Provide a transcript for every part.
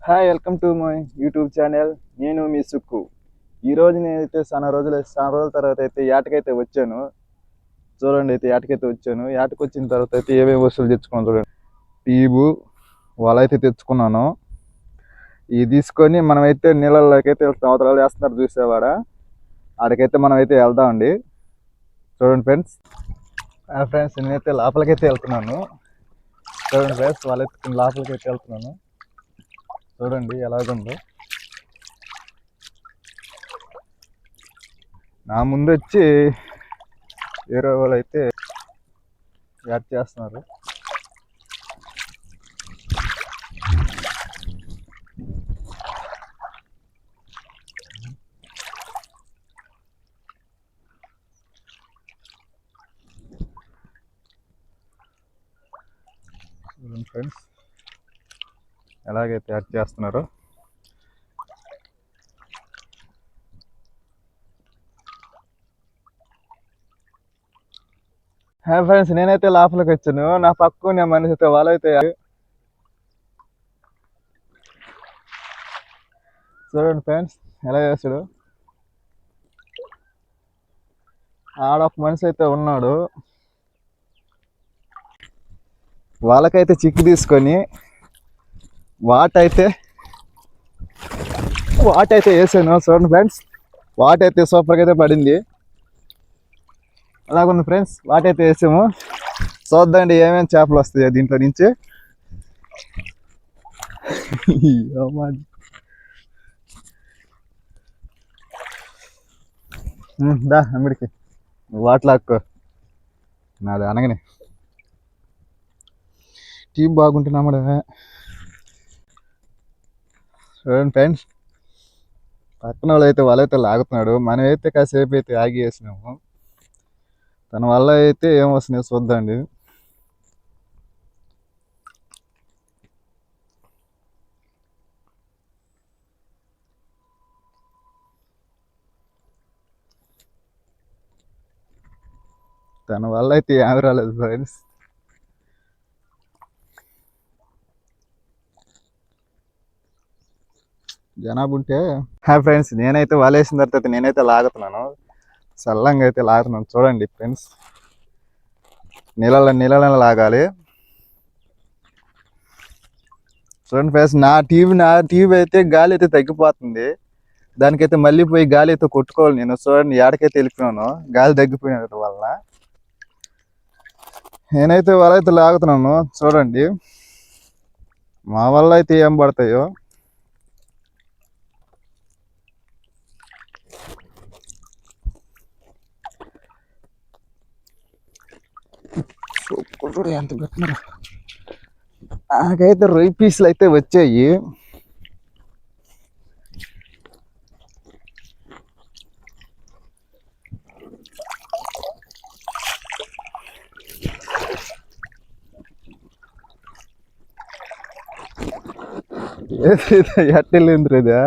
Hi, welcome to my YouTube channel. నేను మీ సుక్కు. ఈరోజు నేనైతే చాలా రోజుల తర్వాత అయితే యాటకైతే వచ్చాను. చూడండి, అయితే యాటకైతే వచ్చాను. యాటకు వచ్చిన తర్వాత అయితే ఏమేమి వస్తువులు తెచ్చుకున్నాను చూడండి. టీబు, వల అయితే తెచ్చుకున్నాను. ఇవి తీసుకొని మనమైతే నీళ్ళలోకి అయితే వెళ్తాం. అవతల వేస్తున్నారు చూసేవాడ, ఆడికైతే మనం అయితే వెళ్దామండి. చూడండి ఫ్రెండ్స్. ఫ్రెండ్స్, నేనైతే లోపలికైతే వెళ్తున్నాను. చూడండి ఫ్రెండ్స్, వాళ్ళైతే లోపలికైతే వెళ్తున్నాను. చూడండి ఎలాగుందో. నా ముందు వచ్చి వేరే వాళ్ళు అయితే యాడ్ చేస్తున్నారు. ఫ్రెండ్స్, ఎలాగైతే యాడ్ చేస్తున్నారో. ఫ్రెండ్స్, నేనైతే లోపలికి వచ్చాను. నా పక్కనే మనిషితో వాళ్ళైతే చూడండి ఫ్రెండ్స్ ఎలా చేస్తాడు. ఆడొక మనిషి అయితే ఉన్నాడు. వాళ్ళకైతే చిక్కు తీసుకొని వాటైతే వేసాను. చూడండి ఫ్రెండ్స్, వాటైతే సూపర్గా అయితే పడింది. అలాగుంది ఫ్రెండ్స్, వాటైతే వేసాము. చూద్దండి ఏమేమి చేపలు వస్తాయి దీంట్లో నుంచి. దా అమ్మిడికి వాటలాక్కో, నాది అనగానే టీం బాగుంటున్నామడ. చూడండి ఫ్రెండ్స్, పక్కన వాళ్ళైతే వాళ్ళైతే లాగుతున్నాడు. మనమైతే కాసేపు అయితే ఆగి వేసినాము. తన వల్ల అయితే ఏం వస్తున్నాయి చూద్దండి. తన వల్ల అయితే ఏమి రాలేదు ఫ్రెండ్స్. జనాభా ఉంటే ఫ్రెండ్స్, నేనైతే వలేసిన తర్వాత నేనైతే లాగుతున్నాను. చల్లంగా అయితే లాగుతున్నాను. చూడండి ఫ్రెండ్స్, నీళ్ళలో లాగాలి. చూడండి ఫ్రెండ్స్, నా టీవీ అయితే గాలి అయితే తగ్గిపోతుంది. దానికైతే మళ్ళీ పోయి గాలి అయితే కొట్టుకోవాలి నేను. చూడండి ఏడకైతే వెళ్ళిపోయాను గాలి తగ్గిపోయిన వల్ల. నేనైతే వాళ్ళైతే లాగుతున్నాను. చూడండి మా వల్ల అయితే ఏం పడతాయో. చూడు ఎంత పెట్టినా. నాకైతే రొయ్యి పీసులు అయితే వచ్చాయి. ఎట్టెళ్ళింది ఇదా.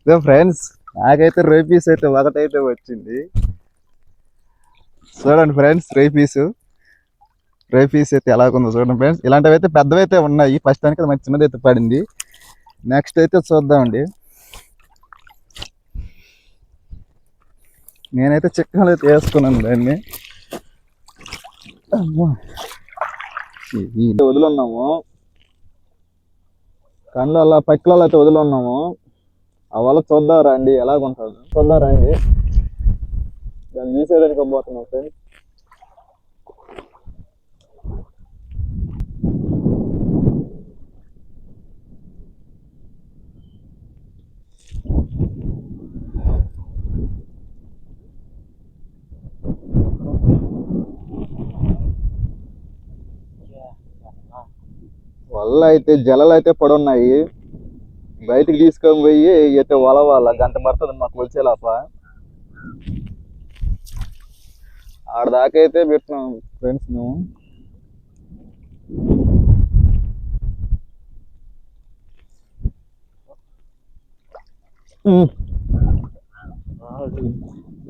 ఇదే ఫ్రెండ్స్, నాకైతే రొయ్యి పీస్ అయితే ఒకటైతే వచ్చింది. చూడండి ఫ్రెండ్స్, రొయ్యి పీస్ అయితే ఎలాగుందో చూడండి ఫ్రెండ్స్. ఇలాంటివి అయితే పెద్దవైతే ఉన్నాయి. ఫస్ట్ దానికి మంచి చిన్నది అయితే పడింది. నెక్స్ట్ అయితే చూద్దామండి. నేనైతే చిక్కలు అయితే వేసుకున్నాను దాన్ని. వదిలిన్నాము కళ్ళు అలా పక్కలలో అయితే వదిలిన్నాము. ఆ వల్ల చూద్దాం రండి ఎలాగుంటుంది. చూద్దాం రండి. దాన్ని తీసేదానికి పోతున్నాం ఫ్రెండ్స్. వల్ల అయితే జలలు అయితే పడున్నాయి. బయటికి తీసుకొని పోయి అయితే వలవాల గంట పడుతుంది మాకు వచ్చేలాప. ఆడదాకా అయితే పెట్టినాం ఫ్రెండ్స్ మేము.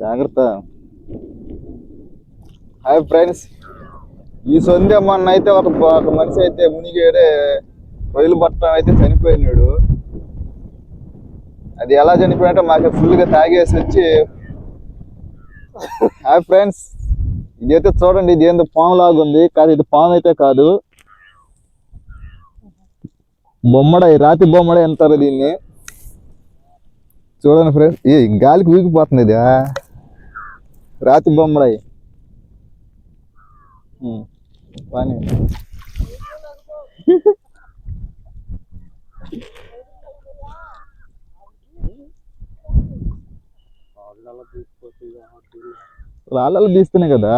జాగ్రత్త. హాయ్ ఫ్రెండ్స్, ఈ సొందే మొన్న అయితే ఒక మనిషి అయితే మునిగేడే రొయ్యలు పట్టడం అయితే చనిపోయినాడు. అది ఎలా చనిపోయినట్టే మాకు ఫుల్గా తాగేసి వచ్చి. హాయ్ ఫ్రెండ్స్, ఇదైతే చూడండి, ఇది ఏందో పాము లాగా ఉంది. కాదు, ఇది పాము అయితే కాదు, బొమ్మడాయి, రాతి బొమ్మడాయి అంటారు దీన్ని. చూడండి ఫ్రెండ్స్, ఏ గాలికి ఊగిపోతుంది ఇది, రాతి బొమ్మడాయి. పని రాళ్ళలో తీస్తున్నాయి కదా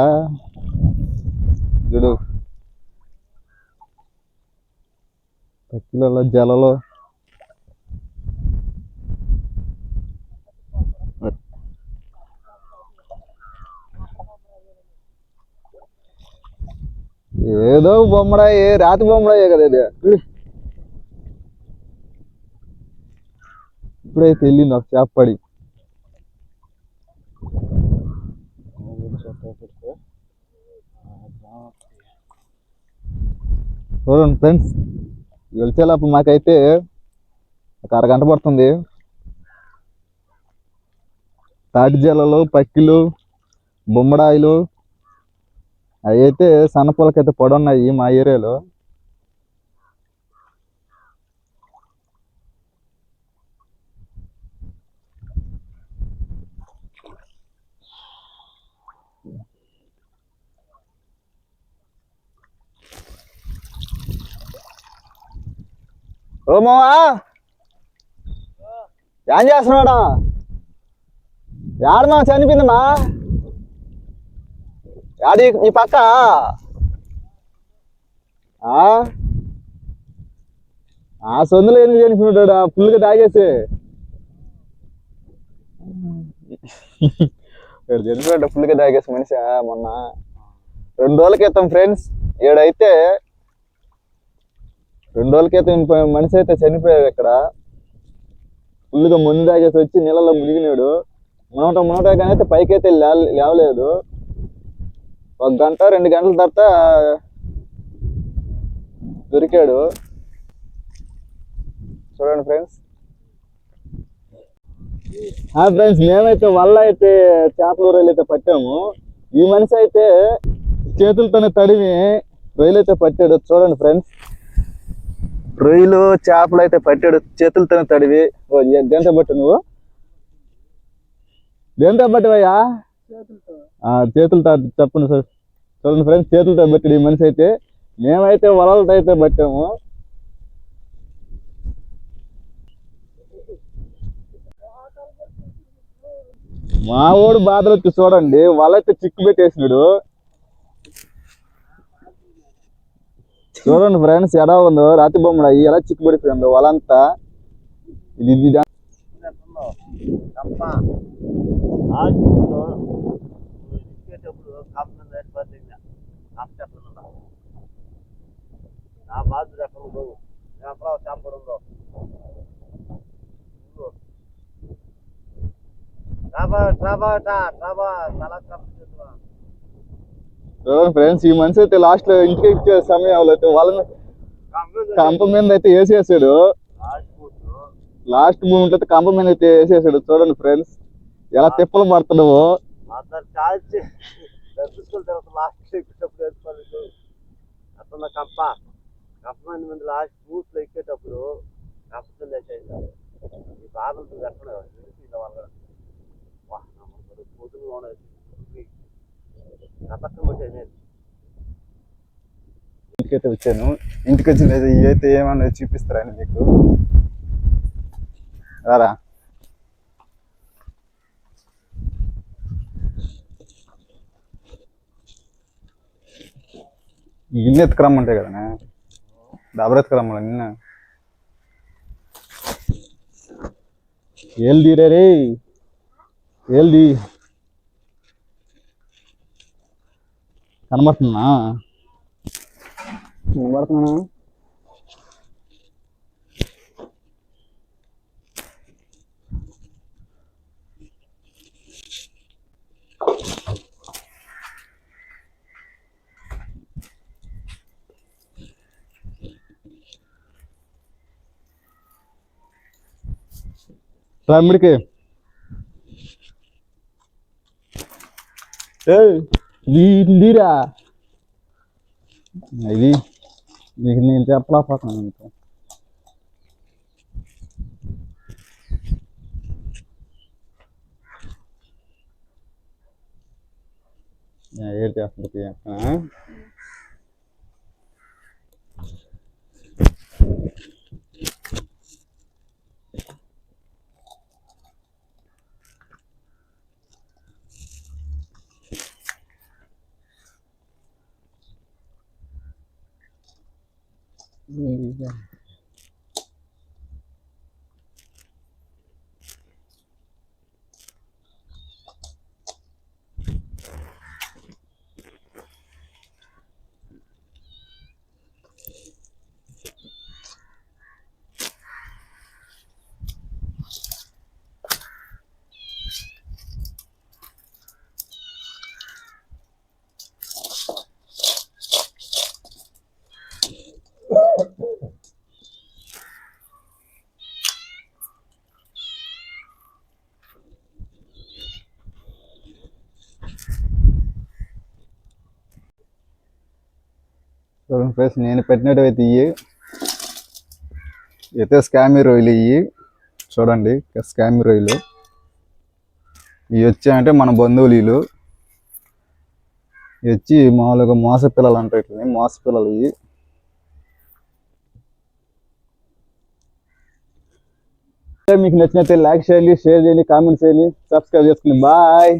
చూడు, పక్కిలలో జలలో. ఏదో బొమ్మడాయి, రాతి బొమ్మడాయే కదా ఇది. ఇప్పుడైతే వెళ్ళింది ఒక చేప పడి. చూడండి ఫ్రెండ్స్, వెళ్చేలోపు మాకైతే ఒక అరగంట పడుతుంది. తాటి జల్లలు, పక్కిలు, బొమ్మడాయిలు అవి అయితే సన్నపొలకైతే పడున్నాయి మా ఏరియాలో. ఓ మావా, ఏం చేస్తున్నాడా? యాడమా చనిపోయిందమ్మా, యాడి ఈ పక్క? ఆ సొందులో ఎందుకు చనిపోయినాడు? ఫుల్గా తాగేసి చనిపోయాడు, ఫుల్గా తాగేసి మనిషి. మొన్న 2 రోజుల క్రితం ఫ్రెండ్స్, ఏడైతే 2 రోజుల క్రితం మనిషి అయితే చనిపోయాడు ఇక్కడ. ఫుల్గా మందు తాగేసి వచ్చి నీళ్ళలో మునిగినాడు. మునగట కానీ అయితే పైకి అయితే లేవలేదు. 1 గంట 2 గంటల తర్వాత దొరికాడు. చూడండి ఫ్రెండ్స్. ఫ్రెండ్స్, మేమైతే వల్ల అయితే చేపల రొయ్యలు అయితే పట్టాము. ఈ మనిషి అయితే చేతులతోనే తడివి రొయ్యలు అయితే పట్టాడు. చూడండి ఫ్రెండ్స్, రొయ్యలు చేపలు అయితే పట్టాడు చేతులతోనే తడివి. దేంతో పట్టు నువ్వు? దేంతో పట్టివయ్యా? చేతులతో. చెప్పండి సార్. చూడండి ఫ్రెండ్స్, చేతులతో పట్టాడు ఈ మనిషి అయితే. మేమైతే వలలతో అయితే పట్టాము. మా ఓడు బాధలు వచ్చి చూడండి, వల అయితే చిక్కు పెట్టేసినాడు. చూడండి ఫ్రెండ్స్, ఎలా ఉందో రాతి బొమ్మడ ఎలా చిక్కు పడిపోయిందో వలంతా. ఇది ఫ్రెండ్స్, ఈ మనిషి అయితే లాస్ట్ లో ఇంటికి ఇచ్చే సమయంలో అయితే వాళ్ళని కంప మీద అయితే వేసేసాడు. లాస్ట్ మూమెంట్ అయితే కంప మీద అయితే వేసేసాడు. చూడండి ఫ్రెండ్స్, ఎలా తిప్పలు పడుతున్నావో. లాస్ట్ బూట్ లో ఎక్కేటప్పుడు ఇంటికైతే వచ్చాను. ఇంటికి వచ్చిన ఇవైతే ఏమన్నా చూపిస్తారని మీకు. రారా, గిన్నె ఎత్తుకురమ్మంటాయి కదా, డబర్ ఎత్తుకురమ్మ నిన్న. ఏల్దీరే రే, ఏల్ది కనబడుతున్నా? కనబడుతున్నా? తమ్ముడికి నీరా ఇది నీకు నేను చెప్పలేకపోతున్నాను ఇంకా. ఏడు చేస్తుంది అక్కడ చూడండి ఫ్రెండ్స్, నేను పెట్టినట్టు ఇవి అయితే స్కామీ రొయ్యలు. ఇవి చూడండి స్కామీ రొయ్యలు. ఇవి వచ్చాయంటే మన బంధువులు వీళ్ళు. ఇవి వచ్చి మామూలుగా మోస పిల్లలు అంటారు, ఇట్లా మోస పిల్లలు ఇవి. మీకు నచ్చినట్లయితే లైక్ చేయండి, షేర్ చేయండి, కామెంట్ చేయండి, సబ్స్క్రైబ్ చేసుకోండి. బాయ్.